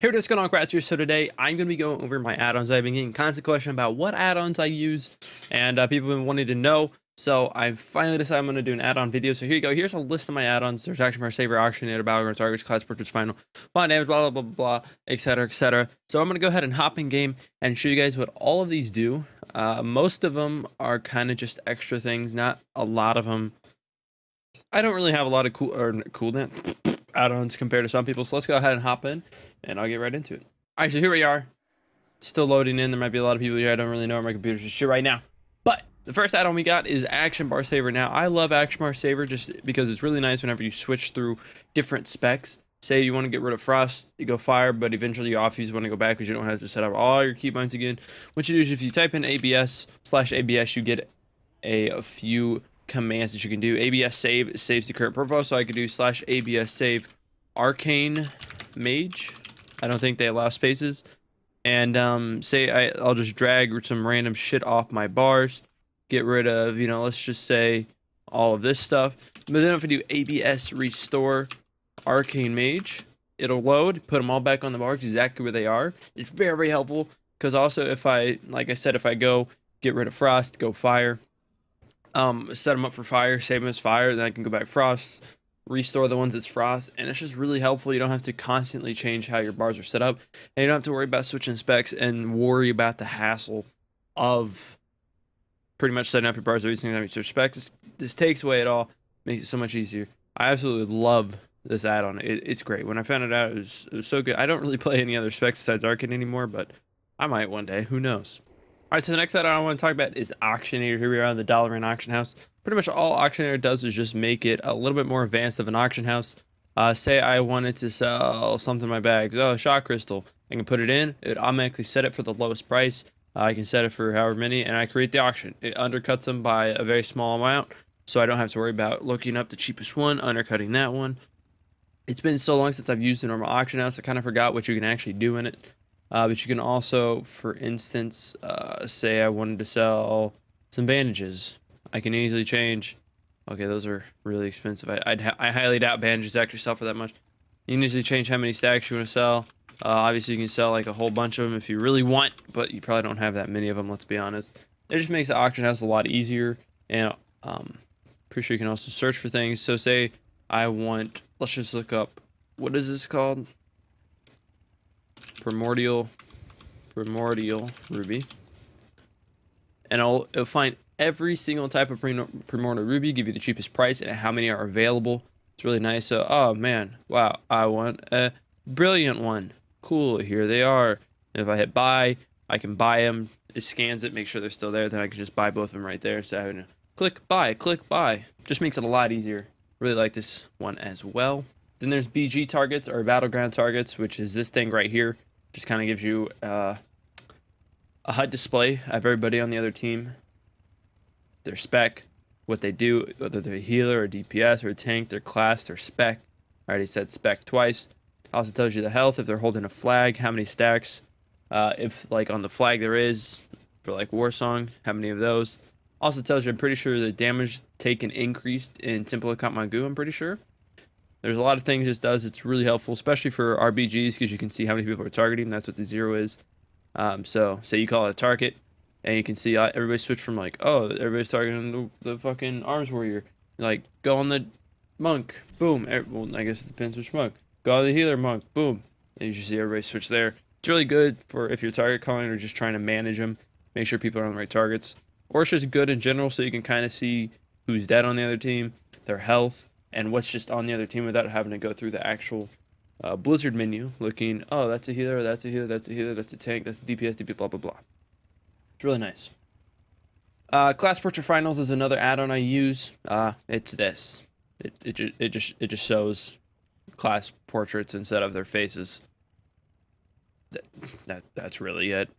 Hey, what's going on, KRYOZ here? So today I'm going to be going over my add-ons. I've been getting constant question about what add-ons I use, and people have been wanting to know. So I finally decided I'm going to do an add-on video. So here you go. Here's a list of my add-ons. There's Action Bar Saver, Auctioneer, Battleground, Targets, Class Portraits, Final, Font Damage, blah, blah, blah, blah, blah, etc., etc. So I'm going to go ahead and hop in game and show you guys what all of these do. Most of them are kind of just extra things. Not a lot of them. I don't really have a lot of cool add-ons compared to some people, so let's go ahead and hop in and I'll get right into it. Alright, so here we are, still loading in. There might be a lot of people here. I don't really know where my computer's just shit right now, but the first add-on we got is Action Bar Saver. Now I love Action Bar Saver just because it's really nice whenever you switch through different specs. Say you want to get rid of Frost, you go Fire, but eventually you off, you want to go back because you don't have to set up all your keybinds again. What you do is if you type in ABS/ABS, you get a few commands that you can do. ABS save, it saves the current profile, so I could do /ABS save arcane mage. I don't think they allow spaces. And say I'll just drag some random shit off my bars, get rid of, you know, let's just say all of this stuff. But then if I do ABS restore arcane mage, it'll load, put them all back on the bars exactly where they are. It's very, very helpful because also if I, like I said, if I go get rid of Frost, go Fire, set them up for Fire, save them as Fire, then I can go back Frost, restore the ones that's Frost, and it's just really helpful. You don't have to constantly change how your bars are set up, and you don't have to worry about switching specs and worry about the hassle of pretty much setting up your bars every single time you switch specs. This takes away it all, makes it so much easier. I absolutely love this add-on. It's great. When I found it out, it was so good. I don't really play any other specs besides Arcane anymore, but I might one day. Who knows? Alright, so the next add-on I want to talk about is Auctioneer. Here we are on the Battleground auction house. Pretty much all Auctioneer does is just make it a little bit more advanced of an auction house. Say I wanted to sell something in my bags. Oh, shot crystal. I can put it in. It automatically set it for the lowest price. I can set it for however many, and I create the auction. It undercuts them by a very small amount, so I don't have to worry about looking up the cheapest one, undercutting that one. It's been so long since I've used a normal auction house, I kind of forgot what you can actually do in it. But you can also, for instance, say I wanted to sell some bandages. I can easily change. Okay, those are really expensive. I highly doubt bandages actually sell for that much. You can easily change how many stacks you want to sell. Obviously, you can sell like a whole bunch of them if you really want, but you probably don't have that many of them, let's be honest. It just makes the auction house a lot easier, and pretty sure you can also search for things. So say I want, let's just look up, what is this called? Primordial ruby, and it'll find every single type of primordial ruby, give you the cheapest price and how many are available. It's really nice. So, oh man, wow, I want a brilliant one. Cool, here they are. And if I hit buy, I can buy them. It scans it, make sure they're still there. Then I can just buy both of them right there instead of having to click buy. Just makes it a lot easier. Really like this one as well. Then there's BG targets or Battleground targets, which is this thing right here. Just kind of gives you a HUD display of everybody on the other team, their spec, what they do, whether they're a healer or DPS or a tank, their class, their spec. I already said spec twice. Also tells you the health, if they're holding a flag, how many stacks, if like on the flag there is, for like Warsong, how many of those. Also tells you, I'm pretty sure the damage taken increased in Temple of Katmangu, I'm pretty sure. There's a lot of things this does. It's really helpful, especially for RBGs, because you can see how many people are targeting. That's what the 0 is. So, say you call it a target, and you can see everybody switch from like, oh, everybody's targeting the fucking arms warrior. Like, go on the monk, boom. Well, I guess it depends which monk. Go on the healer monk, boom. And you just see everybody switch there. It's really good for if you're target calling or just trying to manage them, make sure people are on the right targets. Or it's just good in general, so you can kind of see who's dead on the other team, their health, and what's just on the other team without having to go through the actual Blizzard menu, looking, oh, that's a healer, that's a healer, that's a healer, that's a tank, that's a DPS, DP, blah, blah, blah. It's really nice. Class Portrait Finals is another add-on I use. It's this. It just shows class portraits instead of their faces. That's really it.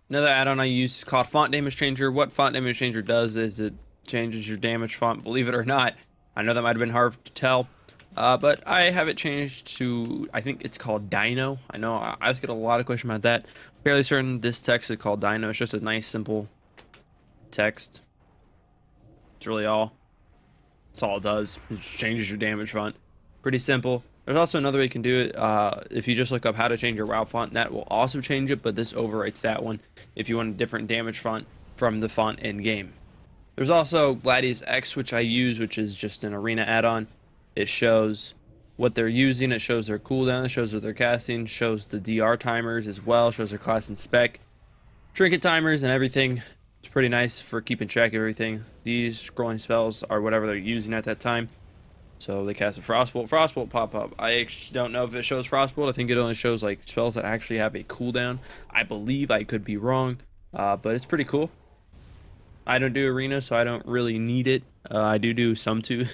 Another add-on I use is called Font Damage Changer. What Font Damage Changer does is it changes your damage font, believe it or not. I know that might have been hard to tell, but I have it changed to, I think it's called Dino. I know I always get a lot of questions about that. Fairly certain this text is called Dino. It's just a nice, simple text. It's really all. That's all it does. It just changes your damage font. Pretty simple. There's also another way you can do it. If you just look up how to change your WoW font, that will also change it, but this overwrites that one if you want a different damage font from the font in game. There's also Gladius X, which I use, which is just an arena add-on. It shows what they're using, it shows their cooldown, it shows what they're casting, shows the DR timers as well, shows their class and spec, trinket timers and everything. It's pretty nice for keeping track of everything. These scrolling spells are whatever they're using at that time. So they cast a Frostbolt. Frostbolt pop up. I actually don't know if it shows Frostbolt. I think it only shows like spells that actually have a cooldown. I believe, I could be wrong, but it's pretty cool. I don't do arena, so I don't really need it. I do some too.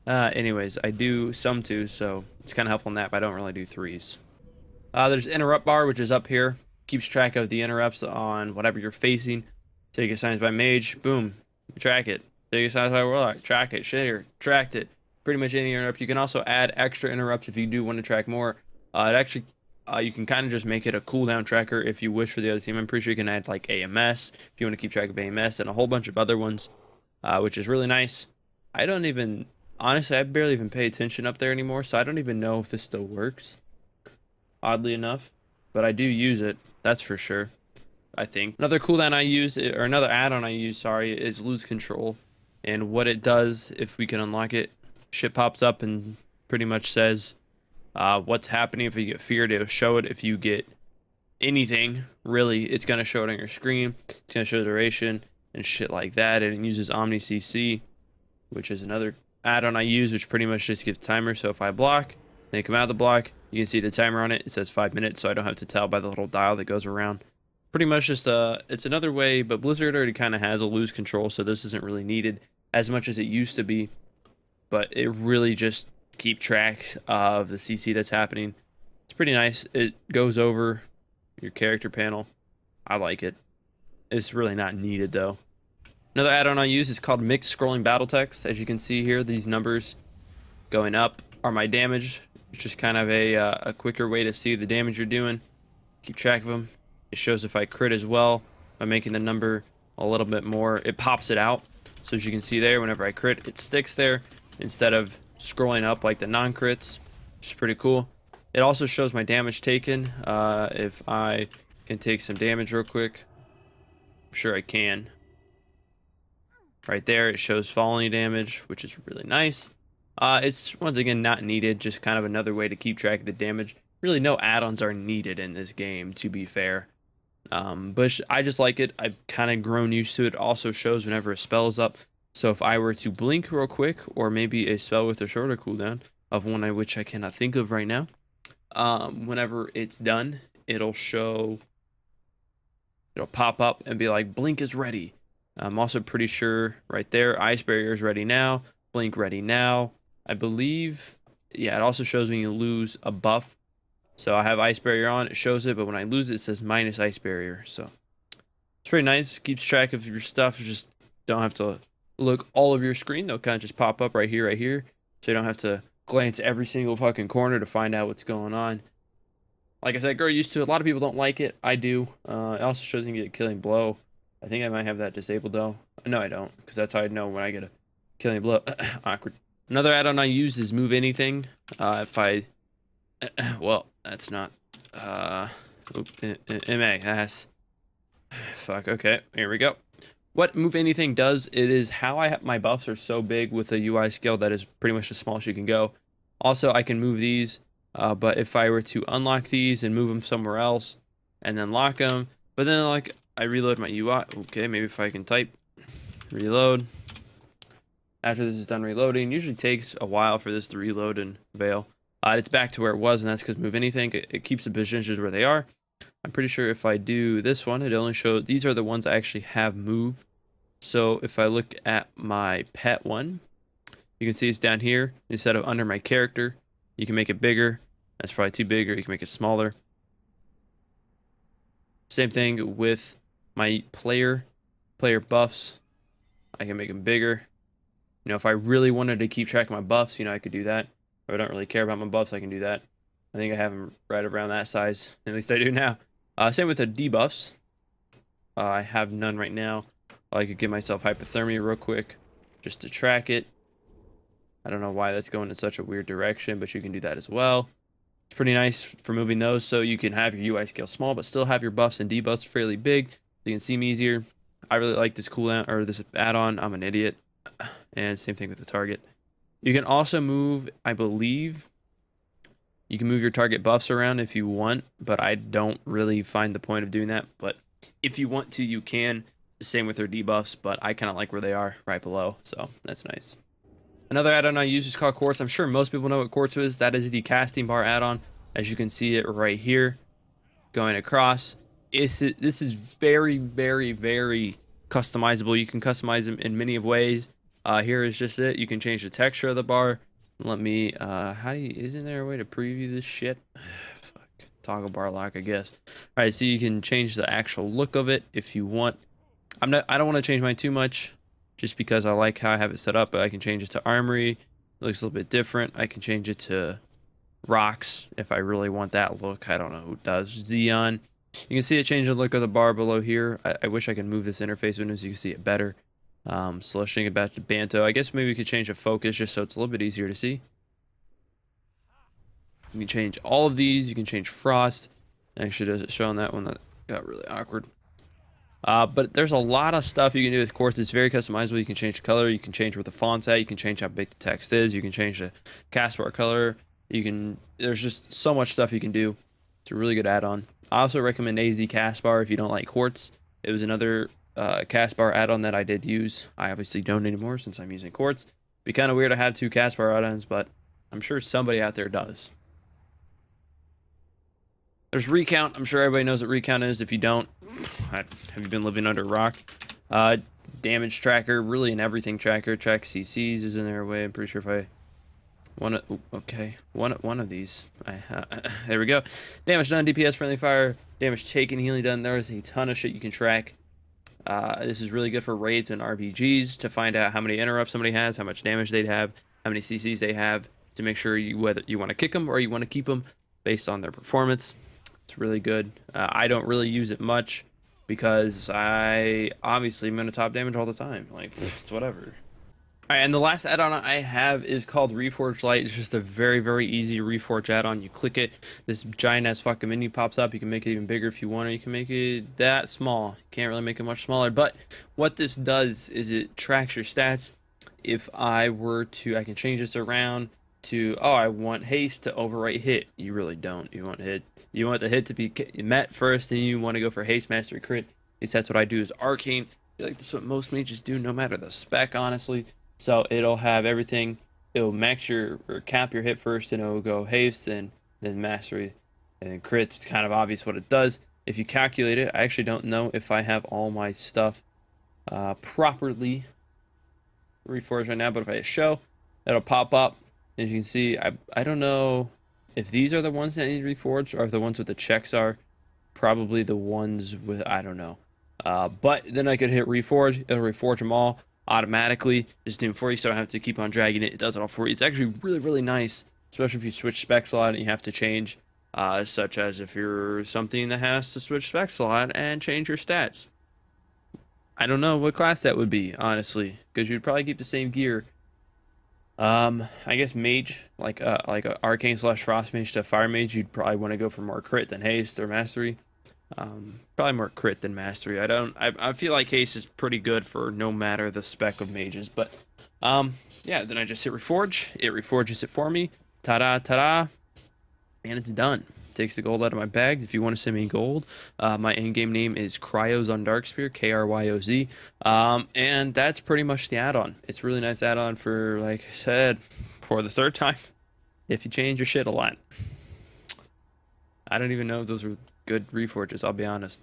Anyways, I do some too, so it's kind of helpful in that, but I don't really do threes. There's interrupt bar, which is up here. Keeps track of the interrupts on whatever you're facing. Take assigns by mage, boom, track it. Take assigns by warlock, track it. Share, tracked it. Pretty much any interrupt. You can also add extra interrupts if you do want to track more. You can kind of just make it a cooldown tracker if you wish for the other team. I'm pretty sure you can add like AMS if you want to keep track of AMS and a whole bunch of other ones, which is really nice. Honestly, I barely even pay attention up there anymore, so I don't even know if this still works, oddly enough, but I do use it, that's for sure, I think. Another cooldown I use, or another add-on I use, sorry, is Lose Control, and what it does, if we can unlock it, shit pops up and pretty much says what's happening. If you get feared, it'll show it. If you get anything, really, it's going to show it on your screen. It's going to show the duration and shit like that, and it uses Omni CC, which is another add-on I use, which pretty much just gives timer. So if I block, then come out of the block, you can see the timer on it. It says 5 minutes, so I don't have to tell by the little dial that goes around. Pretty much just it's another way, but Blizzard already kind of has a lose control, so this isn't really needed as much as it used to be. But it really just keep track of the CC that's happening. It's pretty nice. It goes over your character panel. I like it. It's really not needed though. Another add-on I use is called Mixed Scrolling Battle Text. As you can see here, these numbers going up are my damage. It's just kind of a quicker way to see the damage you're doing. Keep track of them. It shows if I crit as well by making the number a little bit more. It pops it out. So as you can see there, whenever I crit, it sticks there instead of scrolling up like the non-crits, which is pretty cool. It also shows my damage taken. If I can take some damage real quick, I'm sure I can. Right there, it shows falling damage, which is really nice. It's, once again, not needed, just kind of another way to keep track of the damage. Really, no add-ons are needed in this game, to be fair. But I just like it. I've kind of grown used to it. It also shows whenever a spell is up. So if I were to blink real quick, or maybe a spell with a shorter cooldown, of one which I cannot think of right now, whenever it's done, it'll pop up and be like, blink is ready. I'm also pretty sure right there, Ice Barrier is ready now, blink ready now. I believe, yeah, it also shows when you lose a buff. So I have Ice Barrier on, it shows it, but when I lose it, it says minus Ice Barrier. So it's pretty nice, keeps track of your stuff. You just don't have to look all of your screen. They'll kind of just pop up right here. So you don't have to glance every single fucking corner to find out what's going on. Like I said, grow used to it. A lot of people don't like it. I do. It also shows you can get a killing blow. I think I might have that disabled though. No, I don't, because that's how I know when I get a killing blow. Awkward. Another add-on I use is Move Anything. Well, that's not, fuck, okay, here we go. What Move Anything does, it is how my buffs are so big with a UI scale that is pretty much the smallest you can go. Also, I can move these, but if I were to unlock these and move them somewhere else, and then lock them, but then like, I reload my UI. Okay, maybe if I can type reload. After this is done reloading, usually takes a while for this to reload and fail. It's back to where it was, and that's because Move Anything, it keeps the positions where they are. I'm pretty sure if I do this one, it only shows, these are the ones I actually have moved. So if I look at my pet one, you can see it's down here instead of under my character. You can make it bigger. That's probably too big, or you can make it smaller. Same thing with my player buffs. I can make them bigger. You know, if I really wanted to keep track of my buffs, you know, I could do that. If I don't really care about my buffs, I can do that. I think I have them right around that size. At least I do now. Same with the debuffs. I have none right now. I could give myself hypothermia real quick just to track it. I don't know why that's going in such a weird direction, but you can do that as well. It's pretty nice for moving those, so you can have your UI scale small, but still have your buffs and debuffs fairly big, so you can see them easier. I really like this cooldown, or this add-on. I'm an idiot. And same thing with the target. You can also move, I believe, you can move your target buffs around if you want, but I don't really find the point of doing that. But if you want to, you can. Same with their debuffs, but I kind of like where they are right below, so that's nice. Another add-on I use is called Quartz. I'm sure most people know what Quartz is. That is the casting bar add-on. As you can see it right here, going across. This is very, very, very customizable. You can customize them in many of ways. Here is just it. You can change the texture of the bar. Let me, isn't there a way to preview this shit? Fuck. Toggle bar lock, I guess. All right, so you can change the actual look of it if you want. I don't want to change mine too much, just because I like how I have it set up, but I can change it to armory. It looks a little bit different. I can change it to rocks if I really want that look. I don't know who does. Xeon. You can see it change the look of the bar below here. I wish I could move this interface window so you can see it better. So let's change it back to Banto. I guess maybe we could change the focus just so it's a little bit easier to see. You can change all of these. You can change Frost. Actually, does it show on that one? That got really awkward. But there's a lot of stuff you can do with Quartz. It's very customizable. You can change the color. You can change where the font's at. You can change how big the text is. You can change the cast bar color. There's just so much stuff you can do. It's a really good add-on. I also recommend AZ cast bar if you don't like Quartz. It was another cast bar add-on that I did use. I obviously don't anymore since I'm using Quartz. It'd be kind of weird to have two cast bar add-ons, but I'm sure somebody out there does. There's Recount. I'm sure everybody knows what Recount is. If you don't, have you been living under a rock? Damage tracker, really an everything tracker. Track CCs is in there way. I'm pretty sure if I want to, okay, one of these. There we go. Damage done, DPS, friendly fire, damage taken, healing done. There's a ton of shit you can track. This is really good for raids and RPGs to find out how many interrupts somebody has, how much damage they'd have, how many CCs they have, to make sure whether you want to kick them or you want to keep them based on their performance. It's really good. I don't really use it much because I obviously am going to top damage all the time. Like, it's whatever. All right, and the last add-on I have is called Reforge Light. It's just a very, very easy Reforge add-on. You click it, this giant-ass fucking menu pops up. You can make it even bigger if you want, or you can make it that small. You can't really make it much smaller, but what this does is it tracks your stats. If I were to, I can change this around to, oh, I want haste to overwrite hit. You really don't. You want the hit to be met first, and you want to go for haste, mastery, crit. At least that's what I do is arcane. I feel like that's what most mages do, no matter the spec, honestly. So it'll have everything. It'll max your, or cap your hit first, and it'll go haste, and then mastery, and then crit. It's kind of obvious what it does. If you calculate it, I actually don't know if I have all my stuff properly reforged right now, but if I show, it'll pop up. As you can see, I don't know if these are the ones that need reforged or if the ones with the checks are. Probably the ones with, I don't know. But then I could hit reforge. It'll reforge them all automatically. Just do it for you, so I don't have to keep on dragging it. It does it all for you. It's actually really, really nice, especially if you switch specs a lot and you have to change, such as if you're something that has to switch specs a lot and change your stats. I don't know what class that would be, honestly, because you'd probably keep the same gear. I guess mage, like a arcane / frost mage to fire mage, you'd probably want to go for more crit than haste or mastery. Probably more crit than mastery. I feel like haste is pretty good for no matter the spec of mages, but yeah, then I just hit reforge. It reforges it for me. Ta-da, ta-da, and it's done. Takes the gold out of my bags. If you want to send me gold, my in-game name is KRYOZ on Darkspear, KRYOZ. And that's pretty much the add-on. It's a really nice add-on for, like I said, for the third time, if you change your shit a lot. I don't even know if those are good reforges, I'll be honest.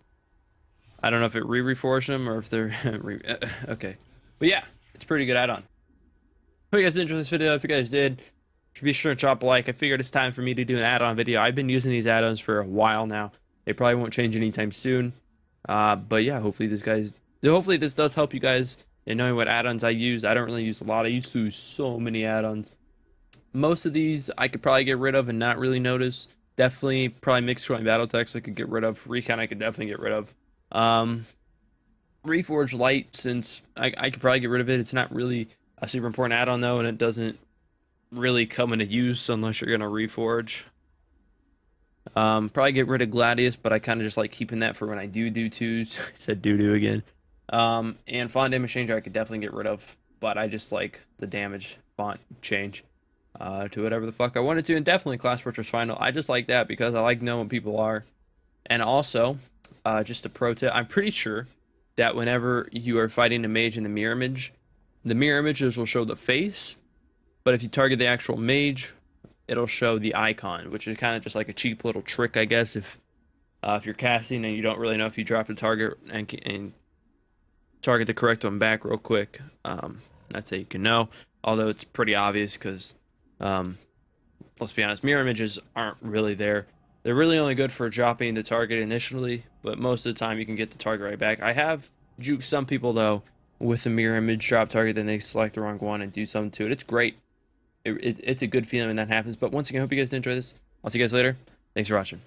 I don't know if it reforged them or if they're okay. But yeah, it's a pretty good add-on. Hope you guys enjoyed this video. If you guys did, be sure to drop a like. I figured it's time for me to do an add-on video. I've been using these add-ons for a while now. They probably won't change anytime soon. But yeah, hopefully this does help you guys in knowing what add-ons I use. I don't really use a lot. I used to use so many add-ons. Most of these I could probably get rid of and not really notice. Definitely probably mixed and battle text I could get rid of. Recount I could definitely get rid of. Reforge Light, since I could probably get rid of it. It's not really a super important add-on though, and it doesn't really come into use unless you're gonna reforge. Probably get rid of Gladius, but I kind of just like keeping that for when I do twos. I said do again. And font damage changer I could definitely get rid of, but I just like the damage font change to whatever the fuck I wanted to. And definitely Class Fortress Final. I just like that because I like knowing what people are. And also, just a pro tip, I'm pretty sure that whenever you are fighting a mage in the mirror image, the mirror images will show the face, but if you target the actual mage, it'll show the icon, which is kind of just like a cheap little trick, I guess, if you're casting and you don't really know if you drop the target and target the correct one back real quick. That's how you can know, although it's pretty obvious because, let's be honest, mirror images aren't really there. They're really only good for dropping the target initially, but most of the time you can get the target right back. I have juked some people, though, with the mirror image drop target, then they select the wrong one and do something to it. It's great. It's a good feeling when that happens. But once again, I hope you guys enjoy this. I'll see you guys later. Thanks for watching.